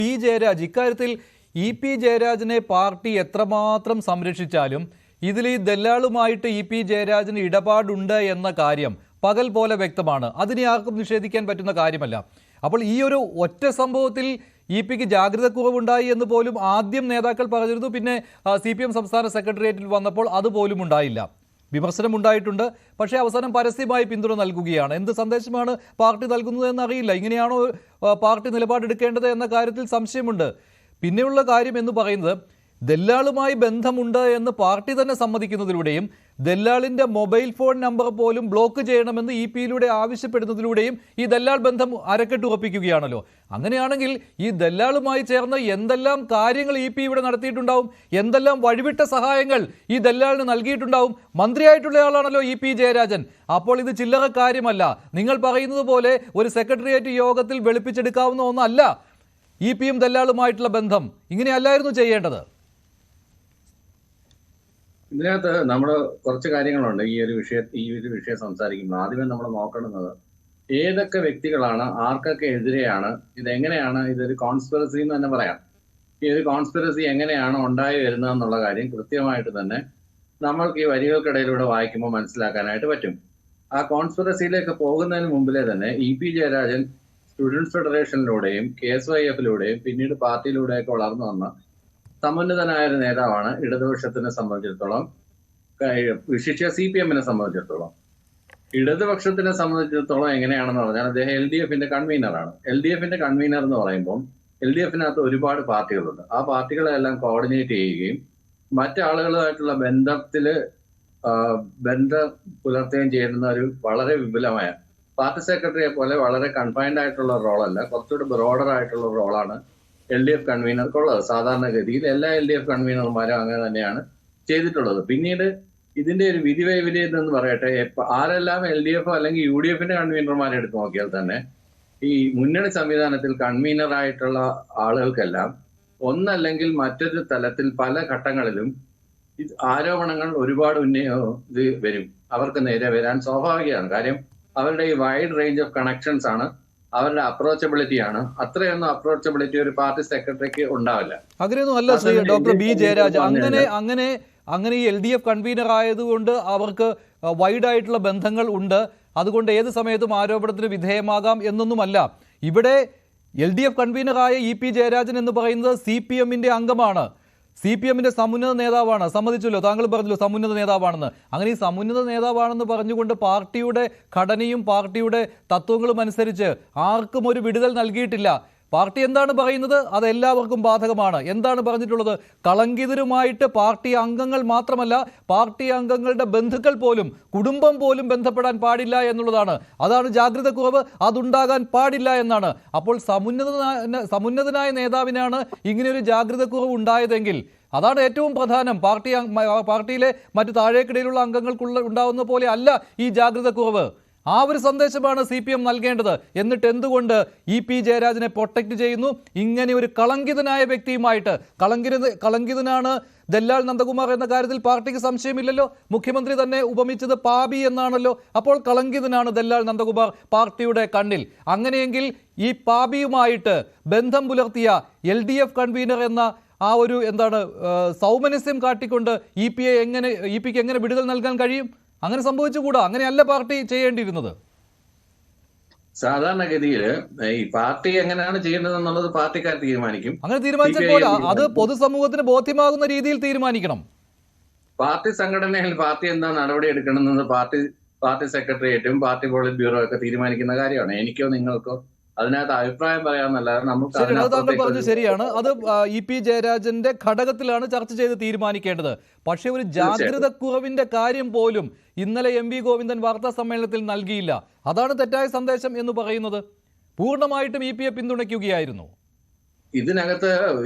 P Jayaraj ഇക്കാര്യത്തിൽ P ജയരാജനെ party എത്രമാത്രം സംരക്ഷിച്ചാലും ഇതിൽ ഈ ദല്ലാളുമായിട്ട് പി ജയരാജന് ഇടപാടുണ്ട് എന്ന കാര്യം പകൽ പോലെ വ്യക്തമാണ്. അതിനെ ആർക്കും നിഷേധിക്കാൻ പറ്റുന്ന കാര്യമല്ല. അപ്പോൾ ഈ ഒരു ഒറ്റ സംഭവത്തിൽ പിക്ക് ജാഗ്രത കുറവുണ്ടായി എന്ന് പോലും ആദ്യം നേതാക്കൾ പറഞ്ഞിരുന്നു. പിന്നെ CPM സംസ്ഥാന സെക്രട്ടേറിയറ്റിൽ വന്നപ്പോൾ അതുപോലും ഉണ്ടായില്ല. വിമർശനം ഉണ്ടായിട്ടുണ്ട്. പക്ഷേ അവസാനം പരസ്യമായി പിന്തുണ നൽകുകയാണ്. എന്ത് സന്ദേശമാണ് പാർട്ടി നൽകുന്നത് എന്നറിയില്ല. ഇങ്ങനെയാണോ പാർട്ടി നിലപാടെടുക്കേണ്ടത് എന്ന കാര്യത്തിൽ സംശയമുണ്ട്. പിന്നെയുള്ള കാര്യം എന്ന് പറയുന്നത് ദല്ലാളുമായി ബന്ധമുണ്ട് എന്ന് പാർട്ടി തന്നെ സമ്മതിക്കുന്നതിലൂടെയും ദല്ലാളിൻ്റെ മൊബൈൽ ഫോൺ നമ്പർ പോലും ബ്ലോക്ക് ചെയ്യണമെന്ന് പിയിലൂടെ ആവശ്യപ്പെടുന്നതിലൂടെയും ഈ ദല്ലാൾ ബന്ധം അരക്കെട്ട് ഉറപ്പിക്കുകയാണല്ലോ. അങ്ങനെയാണെങ്കിൽ ഈ ദല്ലാളുമായി ചേർന്ന് എന്തെല്ലാം കാര്യങ്ങൾ പി ഇവിടെ നടത്തിയിട്ടുണ്ടാവും, എന്തെല്ലാം വഴിവിട്ട സഹായങ്ങൾ ഈ ദല്ലാളിന് നൽകിയിട്ടുണ്ടാവും. മന്ത്രിയായിട്ടുള്ളയാളാണല്ലോ പി ജയരാജൻ. അപ്പോൾ ഇത് ചില്ലറ കാര്യമല്ല. നിങ്ങൾ പറയുന്നത് പോലെ ഒരു സെക്രട്ടേറിയറ്റ് യോഗത്തിൽ വെളുപ്പിച്ചെടുക്കാവുന്ന ഒന്നല്ല പിയും ദല്ലാളുമായിട്ടുള്ള ബന്ധം. ഇങ്ങനെയല്ലായിരുന്നു ചെയ്യേണ്ടത്. ഇതിനകത്ത് നമ്മൾ കുറച്ച് കാര്യങ്ങളുണ്ട് ഈ ഒരു വിഷയം സംസാരിക്കുമ്പോൾ. ആദ്യമേ നമ്മൾ നോക്കേണ്ടുന്നത് ഏതൊക്കെ വ്യക്തികളാണ്, ആർക്കൊക്കെ എതിരെയാണ്, ഇതെങ്ങനെയാണ് ഇതൊരു കോൺസ്പിറസി എന്ന് തന്നെ പറയാം. ഈ ഒരു കോൺസ്പിറസി എങ്ങനെയാണ് ഉണ്ടായി വരുന്നതെന്നുള്ള കാര്യം കൃത്യമായിട്ട് തന്നെ നമ്മൾക്ക് ഈ വരികൾക്കിടയിലൂടെ വായിക്കുമ്പോൾ മനസ്സിലാക്കാനായിട്ട് പറ്റും. ആ കോൺസ്പിറസിയിലേക്ക് പോകുന്നതിന് മുമ്പിലേ തന്നെ പി ജയരാജൻ സ്റ്റുഡൻസ് ഫെഡറേഷനിലൂടെയും KSYF-ലൂടെയും പിന്നീട് പാർട്ടിയിലൂടെയൊക്കെ വളർന്നു വന്ന സമുന്നതനായ ഒരു നേതാവാണ്. ഇടതുപക്ഷത്തിനെ സംബന്ധിച്ചിടത്തോളം, വിശിഷ്യ CPM-നെ സംബന്ധിച്ചിടത്തോളം. ഇടതുപക്ഷത്തിനെ സംബന്ധിച്ചിടത്തോളം എങ്ങനെയാണെന്ന് പറഞ്ഞാൽ അദ്ദേഹം LDF-ന്റെ കൺവീനറാണ്. LDF-ന്റെ കൺവീനർ എന്ന് പറയുമ്പോൾ LDF-നകത്ത് ഒരുപാട് പാർട്ടികളുണ്ട്. ആ പാർട്ടികളെല്ലാം കോർഡിനേറ്റ് ചെയ്യുകയും മറ്റാളുകളുമായിട്ടുള്ള ബന്ധം പുലർത്തുകയും ചെയ്യുന്ന ഒരു വളരെ വിപുലമായ പാർട്ടി സെക്രട്ടറിയെ പോലെ വളരെ കൺഫൈൻഡ് ആയിട്ടുള്ള റോളല്ല, കുറച്ചുകൂടി ബ്രോഡർ ആയിട്ടുള്ള റോളാണ് LDF കൺവീനർക്കുള്ളത്. സാധാരണഗതിയിൽ എല്ലാ LDF കൺവീനർമാരും അങ്ങനെ തന്നെയാണ് ചെയ്തിട്ടുള്ളത്. പിന്നീട് ഇതിന്റെ ഒരു വിധി വൈപരീത്യം എന്ന് പറയട്ടെ, ആരെല്ലാം LDF അല്ലെങ്കിൽ UDF-ന്റെ കൺവീനർമാരെ എടുത്ത് നോക്കിയാൽ തന്നെ ഈ മുന്നണി സംവിധാനത്തിൽ കൺവീനറായിട്ടുള്ള ആളുകൾക്കെല്ലാം ഒന്നല്ലെങ്കിൽ മറ്റൊരു തലത്തിൽ പല ഘട്ടങ്ങളിലും ആരോപണങ്ങൾ ഒരുപാട് വരും. അവർക്ക് നേരെ വരാൻ സ്വാഭാവികമാണ്. കാര്യം അവരുടെ ഈ വൈഡ് റേഞ്ച് ഓഫ് കണക്ഷൻസ് ആണ്, അവരുടെ അപ്രോച്ചബിലിറ്റി ആണ്. അത്രയൊന്നും അപ്രോച്ചബിലിറ്റി ഒരു പാർട്ടി സെക്രട്ടറിക്ക് ഉണ്ടാവില്ല. അങ്ങനെയൊന്നും അല്ല ശ്രീ ഡോക്ടർ ബി ജയരാജ്. അങ്ങനെ ഈ LDF കൺവീനർ ആയതുകൊണ്ട് അവർക്ക് വൈഡ് ആയിട്ടുള്ള ബന്ധങ്ങൾ ഉണ്ട്, അതുകൊണ്ട് ഏത് സമയത്തും ആരോപണത്തിന് വിധേയമാകാം എന്നൊന്നുമല്ല. ഇവിടെ LDF കൺവീനറായ പി ജയരാജൻ എന്ന് പറയുന്നത് CPM-ന്റെ അംഗമാണ്, CPM-ന്റെ സമുന്നത നേതാവാണ്. സമ്മതിച്ചല്ലോ, താങ്കൾ പറഞ്ഞല്ലോ സമുന്നത നേതാവാണെന്ന്. അങ്ങനെ ഈ സമുന്നത നേതാവാണെന്ന് പറഞ്ഞുകൊണ്ട് പാർട്ടിയുടെ ഘടനയും പാർട്ടിയുടെ തത്വങ്ങളും അനുസരിച്ച് ആർക്കും ഒരു വിടുതൽ നൽകിയിട്ടില്ല. പാർട്ടി എന്താണ് പറയുന്നത് അത് എല്ലാവർക്കും ബാധകമാണ്. എന്താണ് പറഞ്ഞിട്ടുള്ളത്? കളങ്കിതരുമായിട്ട് പാർട്ടി അംഗങ്ങൾ മാത്രമല്ല, പാർട്ടി അംഗങ്ങളുടെ ബന്ധുക്കൾ പോലും, കുടുംബം പോലും ബന്ധപ്പെടാൻ പാടില്ല എന്നുള്ളതാണ്. അതാണ് ജാഗ്രത കുറവ്, അതുണ്ടാകാൻ പാടില്ല എന്നാണ്. അപ്പോൾ സമുന്നതനായ നേതാവിനാണ് ഇങ്ങനെയൊരു ജാഗ്രത കുറവ് ഉണ്ടായതെങ്കിൽ അതാണ് ഏറ്റവും പ്രധാനം. പാർട്ടിയിലെ മറ്റു താഴേക്കിടയിലുള്ള അംഗങ്ങൾക്കുള്ള ഉണ്ടാവുന്ന പോലെ അല്ല ഈ ജാഗ്രത കുറവ്. ആ ഒരു സന്ദേശമാണ് CPM നൽകേണ്ടത്. എന്നിട്ട് എന്തുകൊണ്ട് പി ജയരാജനെ പ്രൊട്ടക്ട് ചെയ്യുന്നു? ഇങ്ങനെ ഒരു കളങ്കിതനായ വ്യക്തിയുമായിട്ട്. കളങ്കിതനാണ് ദല്ലാൽ നന്ദകുമാർ എന്ന കാര്യത്തിൽ പാർട്ടിക്ക് സംശയമില്ലല്ലോ. മുഖ്യമന്ത്രി തന്നെ ഉപമിച്ചത് പാപി എന്നാണല്ലോ. അപ്പോൾ കളങ്കിതനാണ് ദല്ലാൽ നന്ദകുമാർ പാർട്ടിയുടെ കണ്ണിൽ. അങ്ങനെയെങ്കിൽ ഈ പാപിയുമായിട്ട് ബന്ധം പുലർത്തിയ LDF കൺവീനർ എന്ന ആ ഒരു സൗമനസ്യം കാട്ടിക്കൊണ്ട് പിക്ക് എങ്ങനെ വിടുതൽ നൽകാൻ കഴിയും? അങ്ങനെ സംഭവിച്ചുകൂടാ. അങ്ങനെയല്ല പാർട്ടി ചെയ്യേണ്ടിയിരുന്നത്. സാധാരണഗതിയിൽ ഈ പാർട്ടി എങ്ങനെയാണ് ചെയ്യേണ്ടത് എന്നുള്ളത് പാർട്ടിക്കാർ തീരുമാനിക്കും. അങ്ങനെ തീരുമാനിച്ചപ്പോൾ അത് പൊതുസമൂഹത്തിന് ബോധ്യമാകുന്ന രീതിയിൽ തീരുമാനിക്കണം. പാർട്ടി സംഘടനയിൽ പാർട്ടി എന്താ നടപടി എടുക്കണമെന്ന് പാർട്ടി സെക്രട്ടേറിയറ്റും പാർട്ടി പോളിറ്റ് ബ്യൂറോ ഒക്കെ തീരുമാനിക്കുന്ന കാര്യമാണ്. എനിക്കോ നിങ്ങൾക്കോ അതിനകത്ത് അഭിപ്രായം പറയാമെന്നല്ലാതെ നമുക്ക്. താങ്കൾ പറഞ്ഞു ശരിയാണ്. അത് പി ജയരാജന്റെ ഘടകത്തിലാണ് ചർച്ച ചെയ്ത് തീരുമാനിക്കേണ്ടത്. പക്ഷേ ഒരു ജാഗ്രത കുറവിന്റെ കാര്യം പോലും ഇന്നലെ MV ഗോവിന്ദൻ വാർത്താ സമ്മേളനത്തിൽ നൽകിയില്ല. അതാണ് തെറ്റായ സന്ദേശം എന്ന് പറയുന്നത്. പൂർണ്ണമായിട്ടും പിയെ പിന്തുണയ്ക്കുകയായിരുന്നു. ഇതിനകത്ത്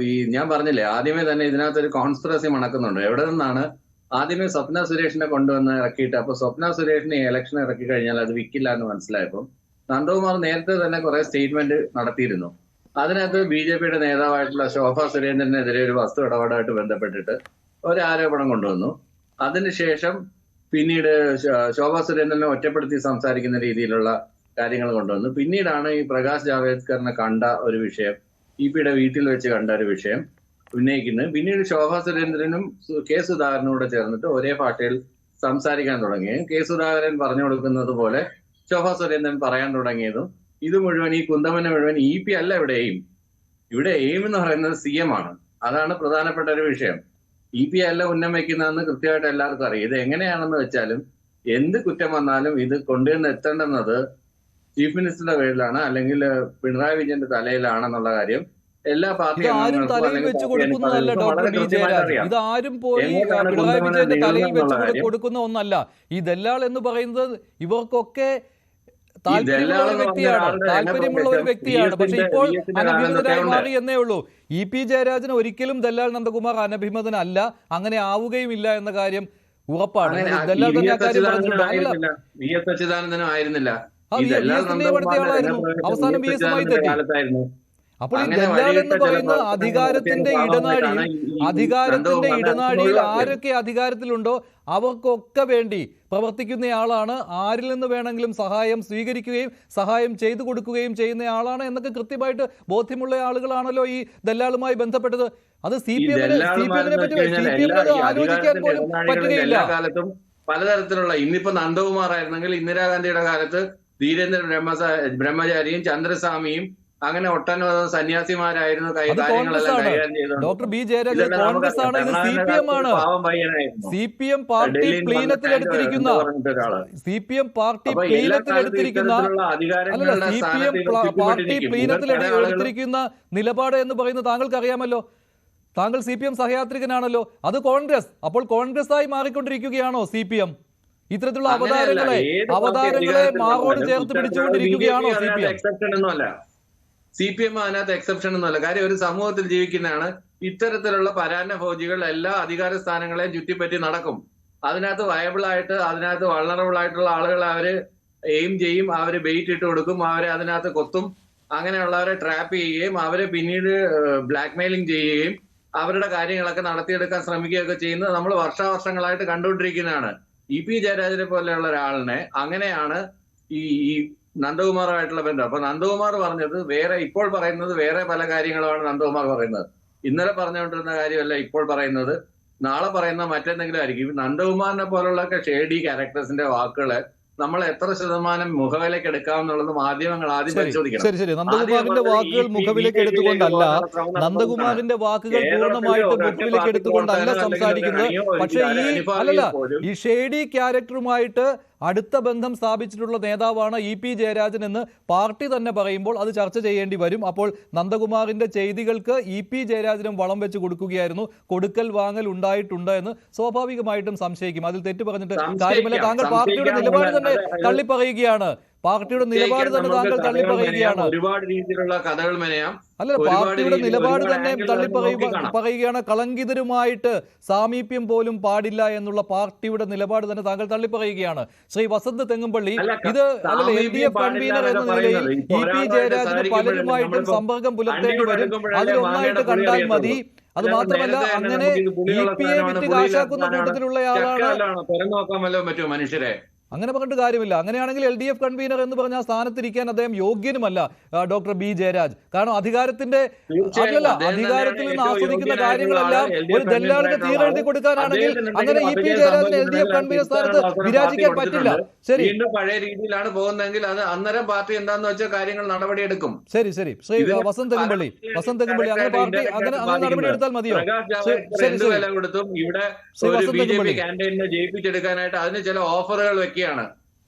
ഞാൻ പറഞ്ഞില്ലേ ആദ്യമേ തന്നെ ഇതിനകത്ത് ഒരു കോൺസ്പിറസി മണക്കുന്നുണ്ട്. എവിടെ നിന്നാണ്? ആദ്യമേ സ്വപ്ന സുരേഷിനെ കൊണ്ടുവന്ന് ഇറക്കിയിട്ട്, അപ്പൊ സ്വപ്ന സുരേഷിനെ ഇലക്ഷൻ ഇറക്കി കഴിഞ്ഞാൽ അത് വിൽക്കില്ല എന്ന് മനസ്സിലായപ്പോൾ നന്ദകുമാർ നേരത്തെ തന്നെ കുറെ സ്റ്റേറ്റ്മെന്റ് നടത്തിയിരുന്നു. അതിനകത്ത് BJP-യുടെ നേതാവായിട്ടുള്ള ശോഭ സുരേന്ദ്രനെതിരെ ഒരു വസ്തു ഇടപാടുമായിട്ട് ബന്ധപ്പെട്ടിട്ട് ഒരു ആരോപണം കൊണ്ടുവന്നു. അതിനുശേഷം പിന്നീട് ശോഭ സുരേന്ദ്രനെ ഒറ്റപ്പെടുത്തി സംസാരിക്കുന്ന രീതിയിലുള്ള കാര്യങ്ങൾ കൊണ്ടുവന്നു. പിന്നീടാണ് ഈ പ്രകാശ് ജാവേദ്കറിനെ കണ്ട ഒരു വിഷയം ഇ.പിയുടെ വീട്ടിൽ വെച്ച് കണ്ട ഒരു വിഷയം ഉന്നയിക്കുന്നത്. പിന്നീട് ശോഭാ സുരേന്ദ്രനും കെ സുധാകരനും കൂടെ ചേർന്നിട്ട് ഒരേ ഭാഷയിൽ സംസാരിക്കാൻ തുടങ്ങുകയും കെ സുധാകരൻ പറഞ്ഞു കൊടുക്കുന്നത് പോലെ ശോഭാ സുരേന്ദ്രൻ പറയാൻ തുടങ്ങിയതും ഇത് മുഴുവൻ ഈ കുന്തമന മുഴുവൻ ഇ.പി അല്ല ഇവിടെ എയിം എന്ന് പറയുന്നത് CM ആണ്. അതാണ് പ്രധാനപ്പെട്ട ഒരു വിഷയം. ഇ.പി അല്ല ഉന്നം വയ്ക്കുന്നതെന്ന് കൃത്യമായിട്ട് എല്ലാവർക്കും അറിയാം. ഇത് എങ്ങനെയാണെന്ന് വെച്ചാലും എന്ത് കുറ്റം വന്നാലും ഇത് കൊണ്ടുവന്ന് എത്തേണ്ടുന്നത് ചീഫ് മിനിസ്റ്ററുടെ പേരിലാണ്, അല്ലെങ്കിൽ പിണറായി വിജയന്റെ തലയിലാണെന്നുള്ള കാര്യം എല്ലാ പാർട്ടി ആരും തലയിൽ വെച്ച് കൊടുക്കുന്നതല്ല ഡോക്ടർ ബി ജയരാജ്. ഇത് ആരും പോയി പിണറായി വിജയന്റെ തലയിൽ വെച്ച് കൊടുക്കുന്ന ഒന്നല്ല. ഈ ദല്ലാൾ എന്ന് പറയുന്നത് ഇവർക്കൊക്കെ താല്പര്യമുള്ള ഒരു വ്യക്തിയാണ്. പക്ഷെ ഇപ്പോൾ അനഭിമതനായി മാറി എന്നേ ഉള്ളൂ. ഇ.പി ജയരാജന് ഒരിക്കലും ദല്ലാൽ നന്ദകുമാർ അനഭിമതനല്ല, അങ്ങനെ ആവുകയുമില്ല എന്ന കാര്യം ഉറപ്പാണ്. ദല്ലാൽ തന്നെ ആ കാര്യം പറഞ്ഞിട്ടുണ്ട്. അവസാനം VS തെറ്റി. അപ്പോൾ ഈ ദല്ലാൽ എന്ന് പറയുന്നത് അധികാരത്തിന്റെ ഇടനാഴിയിൽ ആരൊക്കെ അധികാരത്തിലുണ്ടോ അവർക്കൊക്കെ വേണ്ടി പ്രവർത്തിക്കുന്നയാളാണ്. ആരിൽ നിന്ന് വേണമെങ്കിലും സഹായം സ്വീകരിക്കുകയും സഹായം ചെയ്തു കൊടുക്കുകയും ചെയ്യുന്നയാളാണ് എന്നൊക്കെ കൃത്യമായിട്ട് ബോധ്യമുള്ള ആളുകളാണല്ലോ ഈ ദല്ലാളുമായി ബന്ധപ്പെട്ടത്. അത് CPM-നെ പറ്റി ആലോചിക്കാൻ പോലും പറ്റുകയില്ല. പലതരത്തിലുള്ള ഇന്നിപ്പോ നന്ദകുമാർ ആയിരുന്നെങ്കിൽ ഇന്ദിരാഗാന്ധിയുടെ കാലത്ത് ധീരേന്ദ്ര ബ്രഹ്മചാരിയും ചന്ദ്രസ്വാമിയും അങ്ങനെ ഒട്ടനവധി സന്യാസിമാരായിരുന്നു ഡോക്ടർ ബി ജയരാജ്. കോൺഗ്രസ് ആണ്, ഇത് CPM ആണ്. CPM പാർട്ടി പ്ലീനത്തിലെടുത്തിരിക്കുന്ന CPM പാർട്ടി പ്ലീനത്തിലെടുത്തിരിക്കുന്ന നിലപാട് എന്ന് പറയുന്നത് താങ്കൾക്ക് അറിയാമല്ലോ. താങ്കൾ CPM സഹയാത്രികനാണല്ലോ. അത് കോൺഗ്രസ്. അപ്പോൾ കോൺഗ്രസ് ആയി മാറിക്കൊണ്ടിരിക്കുകയാണോ CPM? ഇത്തരത്തിലുള്ള അവതാരങ്ങളെ മാറോട് ചേർത്ത് പിടിച്ചുകൊണ്ടിരിക്കുകയാണോ CPM അതിനകത്ത് എക്സെപ്ഷൻ ഒന്നുമല്ല. കാര്യം ഒരു സമൂഹത്തിൽ ജീവിക്കുന്നതാണ്. ഇത്തരത്തിലുള്ള പരാന്നഭോജികൾ എല്ലാ അധികാര സ്ഥാനങ്ങളെയും ചുറ്റിപ്പറ്റി നടക്കും. അതിനകത്ത് അതിനകത്ത് വൾണറബിൾ ആയിട്ടുള്ള ആളുകളെ അവര് എയിം ചെയ്യും, അവര് ബെയിറ്റ് ഇട്ട് കൊടുക്കും, അവരെ അതിനകത്ത് കൊത്തും, അങ്ങനെയുള്ളവരെ ട്രാപ്പ് ചെയ്യുകയും അവരെ പിന്നീട് ബ്ലാക്ക് മെയിലിംഗ് ചെയ്യുകയും അവരുടെ കാര്യങ്ങളൊക്കെ നടത്തിയെടുക്കാൻ ശ്രമിക്കുകയൊക്കെ ചെയ്യുന്നത് നമ്മൾ വർഷാവർഷങ്ങളായിട്ട് കണ്ടുകൊണ്ടിരിക്കുന്നതാണ്. ഇ.പി ജയരാജനെ പോലെയുള്ള ഒരാളിനെ അങ്ങനെയാണ് ഈ നന്ദകുമാറുമായിട്ടുള്ള ബന്ധം. അപ്പൊ നന്ദകുമാർ പറഞ്ഞത് ഇപ്പോൾ പറയുന്നത് വേറെ പല കാര്യങ്ങളുമാണ് നന്ദകുമാർ പറയുന്നത്. ഇന്നലെ പറഞ്ഞുകൊണ്ടിരുന്ന കാര്യമല്ല ഇപ്പോൾ പറയുന്നത്, നാളെ പറയുന്ന മറ്റെന്തെങ്കിലും ആയിരിക്കും. നന്ദകുമാറിനെ പോലുള്ള ഷേഡി ക്യാരക്ടേഴ്സിന്റെ വാക്കുകളെ നമ്മൾ എത്ര ശതമാനം മുഖവിലേക്ക് എടുക്കാമെന്നുള്ളത് മാധ്യമങ്ങൾ ആദ്യം പരിശോധിക്കണം. ശരി, നന്ദകുമാറിന്റെ വാക്കുകൾ മുഖവിലേക്ക് എടുത്തുകൊണ്ടല്ല, നന്ദകുമാറിന്റെ വാക്കുകൾ പൂർണ്ണമായിട്ട് മുഖവിലേക്ക് എടുത്തുകൊണ്ടല്ല സംസാരിക്കുന്നത്. പക്ഷേ ഈ ഷേഡി ക്യാരക്ടറുമായിട്ട് അടുത്ത ബന്ധം സ്ഥാപിച്ചിട്ടുള്ള നേതാവാണ് ഇ.പി ജയരാജൻ എന്ന് പാർട്ടി തന്നെ പറയുമ്പോൾ അത് ചർച്ച ചെയ്യേണ്ടി വരും. അപ്പോൾ നന്ദകുമാറിന്റെ ചെയ്തികൾക്ക് ഇ.പി ജയരാജനും വളം വെച്ച് കൊടുക്കുകയായിരുന്നു, കൊടുക്കൽ വാങ്ങൽ ഉണ്ടായിട്ടുണ്ട് എന്ന് സ്വാഭാവികമായിട്ടും സംശയിക്കും. അതിൽ തെറ്റ് പറഞ്ഞിട്ട് കാര്യമില്ല. താങ്കൾ പാർട്ടിയുടെ നിലപാട് തന്നെ തള്ളിപ്പറയുകയാണ്. പാർട്ടിയുടെ നിലപാട് തന്നെ താങ്കൾ തള്ളിപ്പറയുകയാണ്. ഒരുപാട് രീതിയിലുള്ള കഥകൾ മെനയാം. അല്ല, പാർട്ടിയുടെ നിലപാട് തന്നെ പറയുകയാണ്. കളങ്കിതരുമായിട്ട് സാമീപ്യം പോലും പാടില്ല എന്നുള്ള പാർട്ടിയുടെ നിലപാട് തന്നെ താങ്കൾ തള്ളിപ്പറയുകയാണ്. ശ്രീ വസന്ത് തെങ്ങുംപള്ളി, ഇത് LDF കൺവീനർ എന്ന നിലയിൽ ഇ.പി ജയരാജന് പലരുമായിട്ടും സമ്പർക്കം പുലർത്തേണ്ടി വരും. അതിലൊന്നായിട്ട് കണ്ടാൽ മതി. അത് മാത്രമല്ല, അങ്ങനെ ഇ.പിയെ വിറ്റ് കാശാക്കുന്ന കൂട്ടത്തിലുള്ളയാളാണ്. മനുഷ്യരെ അങ്ങനെ പറഞ്ഞിട്ട് കാര്യമില്ല. അങ്ങനെയാണെങ്കിൽ LDF കൺവീനർ എന്ന് പറഞ്ഞ സ്ഥാനത്തിരിക്കാൻ അദ്ദേഹം യോഗ്യനുമല്ല ഡോക്ടർ ബി ജയരാജ്. കാരണം അധികാരത്തിൽ നിന്ന് ആസ്വദിക്കുന്ന കാര്യങ്ങളെല്ലാം ഒരു ദല്ലാളിന് തീരെഴുതി കൊടുക്കാനാണെങ്കിൽ അങ്ങനെ ഇ.പി ജയരാജന് LDF കൺവീനർ സ്ഥാനത്ത് വിരാജിക്കാൻ പറ്റില്ല. ശരി, പഴയ രീതിയിലാണ് പോകുന്നതെങ്കിൽ അത് അന്നേരം പാർട്ടി എന്താന്ന് വെച്ചാൽ കാര്യങ്ങൾ നടപടിയെടുക്കും. ശരി, ശ്രീ വസന്ത് തെങ്ങുംപള്ളി, അങ്ങനെ പാർട്ടി അങ്ങനെ നടപടി എടുത്താൽ മതിയോ? വില കൊടുത്തും ഇവിടെ BJP ക്യാൻഡിഡേറ്റിനെ ജയിപ്പിച്ചെടുക്കാനായിട്ട് അതിന് ചില ഓഫറുകൾ വെക്കുകയാണ്.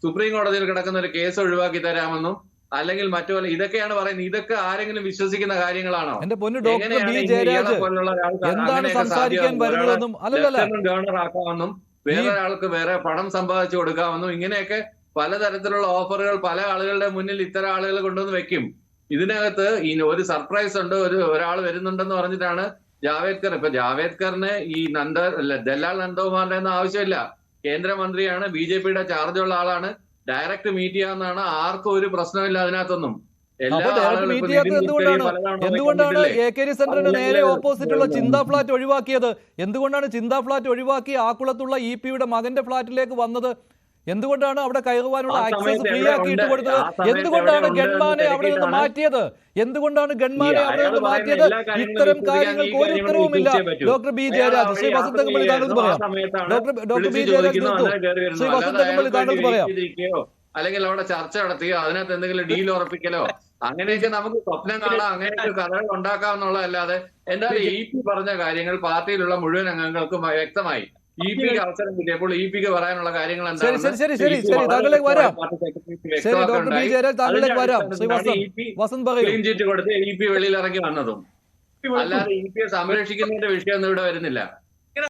സുപ്രീം കോടതിയിൽ കിടക്കുന്ന ഒരു കേസ് ഒഴിവാക്കി തരാമെന്നും അല്ലെങ്കിൽ മറ്റു പല ഇതൊക്കെയാണ് പറയുന്നത്. ഇതൊക്കെ ആരെങ്കിലും വിശ്വസിക്കുന്ന കാര്യങ്ങളാണോ? എന്റെ പൊന്നു ഡോക്ടർ ബി ജയരാജ് എന്താണ് സംസാരിക്കാൻ വരുന്നതെന്നും ഗവർണർ ആക്കാമെന്നും വേറെ ആൾക്ക് വേറെ പണം സമ്പാദിച്ചു കൊടുക്കാമെന്നും ഇങ്ങനെയൊക്കെ പലതരത്തിലുള്ള ഓഫറുകൾ പല ആളുകളുടെ മുന്നിൽ ഇത്തരം ആളുകൾ കൊണ്ടുവന്ന് വെക്കും. ഇതിനകത്ത് ഒരു സർപ്രൈസ് ഉണ്ട്, ഒരാൾ വരുന്നുണ്ടെന്ന് പറഞ്ഞിട്ടാണ് ജാവേദ്കർ. ഇപ്പൊ ജാവേദ്കറിന് ഈ ദല്ലാൽ നന്ദകുമാറിന്റെ ഒന്നും ആവശ്യമില്ല. കേന്ദ്രമന്ത്രിയാണ്, BJPയുടെ ചാർജുള്ള ആളാണ്, ഡയറക്റ്റ് മീറ്റ് ചെയ്യാവുന്നതാണ്. ആർക്കും ഒരു പ്രശ്നമില്ല അതിനകത്തൊന്നും. എന്തുകൊണ്ടാണ് AK സെന്ററിന് നേരെ ഓപ്പോസിറ്റുള്ള ചിന്താ ഫ്ലാറ്റ് ഒഴിവാക്കിയത്? എന്തുകൊണ്ടാണ് ചിന്താ ഫ്ലാറ്റ് ഒഴിവാക്കി ആക്കുളത്തുള്ള ഇ.പിയുടെ മകന്റെ ഫ്ലാറ്റിലേക്ക് വന്നത്? എന്തുകൊണ്ടാണ് അവിടെ കയറുവാനുള്ള ആ ആക്സസ് സമയത്ത് ഫ്രീ എവിടെ ആക്കി ഉണ്ട്? ഇട്ടുകൊടുത്തത്? ആ സമയത്ത് എന്തുകൊണ്ടാണ് എവിടെ ഉണ്ട് ഗൺമാനെ എന്ന് അവിടെ നിന്ന് തിരക്കിയിട്ടാണ് മാറ്റിയത്? എന്തുകൊണ്ടാണ് ഗൺമാനെ അവിടെ അയാൾ നിന്ന് പറയുന്ന മാറ്റിയത്? എല്ലാ കാര്യങ്ങളും ഇത്തരം വിശ്വസിക്കാൻ ഈ കാര്യങ്ങൾക്ക് ഒരു കാര്യങ്ങൾ ഉത്തരവുമില്ല. വിശ്വസിച്ചേ പറ്റൂ. ഡോക്ടർ ബി അയാൾ ജയരാജ്, ആ ശ്രീ വഴി വസന്ത് യാത്ര തങ്കമണി താങ്കൾക്ക് ചെയ്യുകയായിരുന്നു. ആ പറയാം. സമയത്താണ് ഡോക്ടർ ബി വിളിച്ചു ജയരാജ് ചോദിക്കുന്നു, നിർത്തൂ. അങ്ങനെ കയറി വരുന്നു. ശ്രീ വസന്ത് അല്ലാതെ തങ്കമണി അയാൾക്ക് വേണ്ടി താങ്കൾക്ക് പറയാം. വെയിറ്റ് ചെയ്തിരിക്കുകയോ അല്ലെങ്കിൽ അവിടെ ചർച്ച നടത്തുകയോ അതിനകത്ത് എന്തെങ്കിലും ഡീൽ ഉറപ്പിക്കലോ അങ്ങനെയൊക്കെ നമുക്ക് സ്വപ്നം കാണാം, അങ്ങനെയൊക്കെ കഥകൾ ഉണ്ടാക്കാമെന്നുള്ളതല്ലാതെ എന്തായാലും EP പറഞ്ഞ കാര്യങ്ങൾ പാർട്ടിയിലുള്ള മുഴുവൻ അംഗങ്ങൾക്കും വ്യക്തമായി. EP-ക്ക് അവസരം കിട്ടിയപ്പോൾ EP-ക്ക് പറയാനുള്ള കാര്യങ്ങൾ താങ്കളിലേക്ക് വരാം. ശരി, ഡോക്ടർ ബി ജയരാജ് താങ്കളിലേക്ക് വരാം. ശ്രീ വസന്ത് പറയൂ. ക്ലീൻ ചീറ്റ് കൊടുത്ത് EP വെളിയിൽ ഇറങ്ങി വന്നതും അല്ലാതെ EP സംരക്ഷിക്കുന്നതിന്റെ വിഷയമൊന്നും ഇവിടെ വരുന്നില്ല.